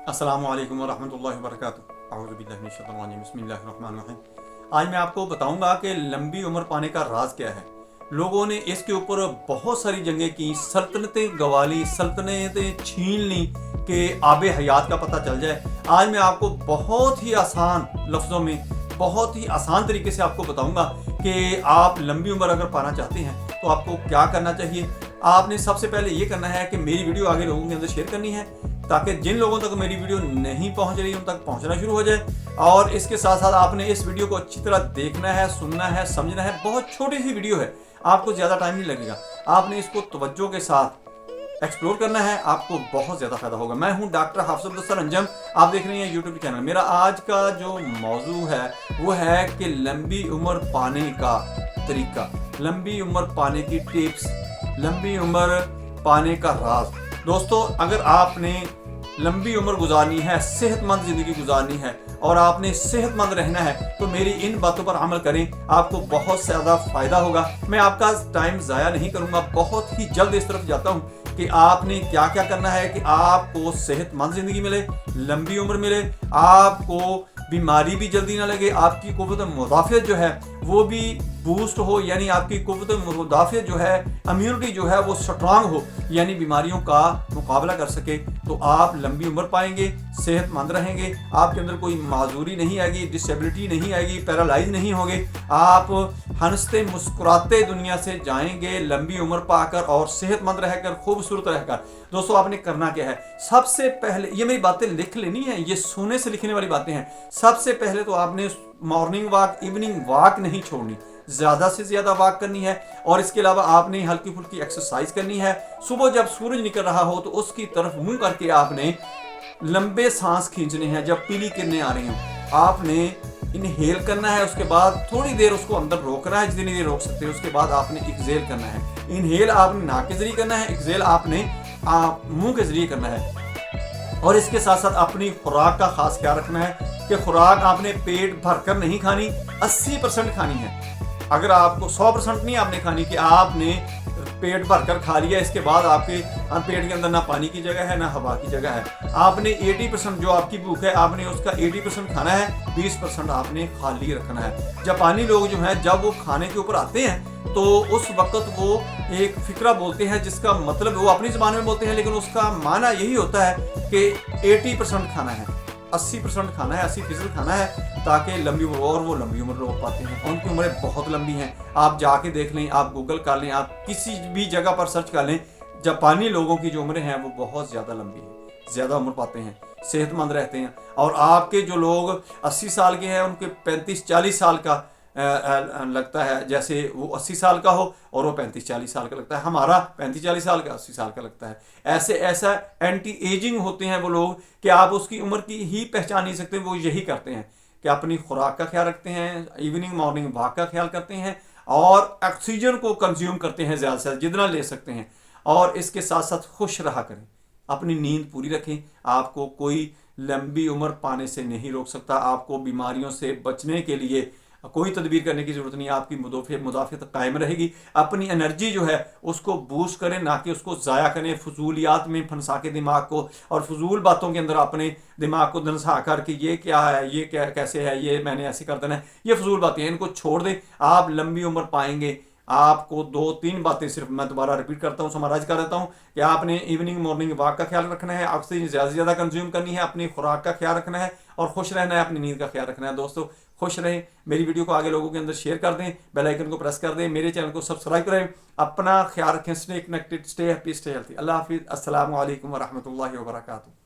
अस्सलामु अलैकुम वरहमतुल्लाहि वबरकातुहू। अऊज़ु बिल्लाहि मिनश शैतानिर रजीम। बिस्मिल्लाहिर्रहमानिर्रहीम। आज मैं आपको बताऊंगा कि लंबी उम्र पाने का राज क्या है। लोगों ने इसके ऊपर बहुत सारी जंगें की, सल्तनतें गंवाली, सल्तनतें छीन ली कि आबे हयात का पता चल जाए। आज मैं आपको बहुत ही आसान लफ्ज़ों में, बहुत ही आसान तरीके से आपको बताऊंगा कि आप लंबी उम्र अगर पाना चाहते हैं तो आपको क्या करना चाहिए। आपने सबसे पहले ये करना है कि मेरी वीडियो आगे लोगों के अंदर शेयर करनी है, ताकि जिन लोगों तक मेरी वीडियो नहीं पहुंच रही उन तक पहुंचना शुरू हो जाए। और इसके साथ साथ आपने इस वीडियो को अच्छी तरह देखना है, सुनना है, समझना है। बहुत छोटी सी वीडियो है, आपको ज़्यादा टाइम नहीं लगेगा। आपने इसको तवज्जो के साथ एक्सप्लोर करना है, आपको बहुत ज़्यादा फायदा होगा। मैं हूं डॉक्टर हाफिज़ अब्दुल अंजम, आप देख रहे हैं यूट्यूब चैनल। मेरा आज का जो मौजू है वो है कि लंबी उम्र पाने का तरीका, लंबी उम्र पाने की टिप्स, लंबी उम्र पाने का राज। दोस्तों, अगर आपने लंबी उम्र गुजारनी है, सेहतमंद ज़िंदगी गुजारनी है और आपने सेहतमंद रहना है तो मेरी इन बातों पर अमल करें, आपको बहुत ज़्यादा फ़ायदा होगा। मैं आपका टाइम ज़ाया नहीं करूँगा, बहुत ही जल्द इस तरफ जाता हूँ कि आपने क्या क्या करना है कि आपको सेहतमंद ज़िंदगी मिले, लंबी उम्र मिले, आपको बीमारी भी जल्दी ना लगे, आपकी कुव्वत मुदाफ़ियत जो है वो भी बूस्ट हो, यानी आपकी कुव्वत मुदाफ़ियत जो है, इम्यूनिटी जो है वो स्ट्रांग हो, यानी बीमारियों का मुकाबला कर सके। तो आप लंबी उम्र पाएंगे, सेहतमंद रहेंगे, आपके अंदर कोई माजूरी नहीं आएगी, डिसेबिलिटी नहीं आएगी, पैरालाइज नहीं होंगे। आप हंसते मुस्कुराते दुनिया से जाएंगे लंबी उम्र पाकर और सेहतमंद रहकर, खूबसूरत रहकर। दोस्तों, आपने करना क्या है? सबसे पहले, ये मेरी बातें लिख लेनी है, ये सोने से लिखने वाली बातें हैं। सबसे पहले तो आपने मॉर्निंग वॉक, इवनिंग वॉक नहीं छोड़नी, ज़्यादा से ज़्यादा वॉक करनी है। और इसके अलावा आपने हल्की फुल्की एक्सरसाइज करनी है। सुबह जब सूरज निकल रहा हो तो उसकी तरफ मुंह करके आपने लंबे सांस खींचने हैं। जब पीली किरणें आ रही हों आपने इनहेल करना है, उसके बाद थोड़ी देर उसको अंदर रोकना है, जितनी देर रोक सकते हैं। उसके बाद आपने एक्सहेल करना है। इनहेल आपने नाक के जरिए करना है, एक्सहेल आपने मुंह के जरिए करना है। और इसके साथ साथ अपनी खुराक का खास ख्याल रखना है कि खुराक आपने पेट भरकर नहीं खानी, 80% खानी है। अगर आपको 100% नहीं आपने खानी कि आपने पेट भरकर खा लिया, इसके बाद आपके पेट के अंदर ना पानी की जगह है ना हवा की जगह है। आपने 80% जो आपकी भूख है आपने उसका 80% खाना है, 20% आपने खाली रखना है। जापानी लोग जो हैं जब वो खाने के ऊपर आते हैं तो उस वक्त वो एक फिक्रा बोलते हैं, जिसका मतलब वो अपनी ज़बान में बोलते हैं लेकिन उसका माना यही होता है कि 80% खाना है, 80% खाना है, 80% खाना है, ताकि लंबी उम्र, और वो लंबी उम्र लोग पाते हैं। उनकी उम्रें बहुत लंबी हैं। आप जाके देख लें, आप गूगल कर लें, आप किसी भी जगह पर सर्च कर लें, जापानी लोगों की जो उम्रें हैं वो बहुत ज़्यादा लंबी हैं, ज़्यादा उम्र पाते हैं, सेहतमंद रहते हैं। और आपके जो लोग 80 साल के हैं उनके 35-40 साल का लगता है, जैसे वो 80 साल का हो और वो 35-40 साल का लगता है। हमारा 35-40 साल का 80 साल का लगता है। ऐसा एंटी एजिंग होते हैं वो लोग कि आप उसकी उम्र की ही पहचान नहीं सकते। वो यही करते हैं कि अपनी खुराक का ख्याल रखते हैं, इवनिंग मॉर्निंग वॉक का ख्याल करते हैं और ऑक्सीजन को कंज्यूम करते हैं ज़्यादा से ज़्यादा जितना ले सकते हैं। और इसके साथ साथ खुश रहा करें, अपनी नींद पूरी रखें। आपको कोई लंबी उम्र पाने से नहीं रोक सकता। आपको बीमारियों से बचने के लिए कोई तदबीर करने की ज़रूरत नहीं है। आपकी मुदाफ़ियत कायम रहेगी। अपनी एनर्जी जो है उसको बूस्ट करें, ना कि उसको ज़ाया करें फजूलियात में फंसा के दिमाग को, और फजूल बातों के अंदर अपने दिमाग को धंसा कर के ये क्या है, ये क्या कैसे है, ये मैंने ऐसे कर देना है, ये फजूल बातें हैं, इनको छोड़ दें। आप लंबी उम्र पाएंगे। आपको 2-3 बातें सिर्फ मैं दोबारा रिपीट करता हूँ, समराइज कर देता हूँ कि आपने इवनिंग मॉर्निंग वॉक का ख्याल रखना है, ऑक्सीजन ज़्यादा से ज़्यादा कंज्यूम करनी है, अपनी खुराक का ख्याल रखना है और खुश रहना है, अपनी नींद का ख्याल रखना है। दोस्तों, खुश रहें। मेरी वीडियो को आगे लोगों के अंदर शेयर कर दें, बेल आइकन को प्रेस कर दें, मेरे चैनल को सब्सक्राइब करें। अपना ख्याल रखें, stay connected, stay happy, stay healthy. अल्लाह हाफिज़। अस्सलामु अलैकुम वरहमतुल्लाहि वबरकातुहू।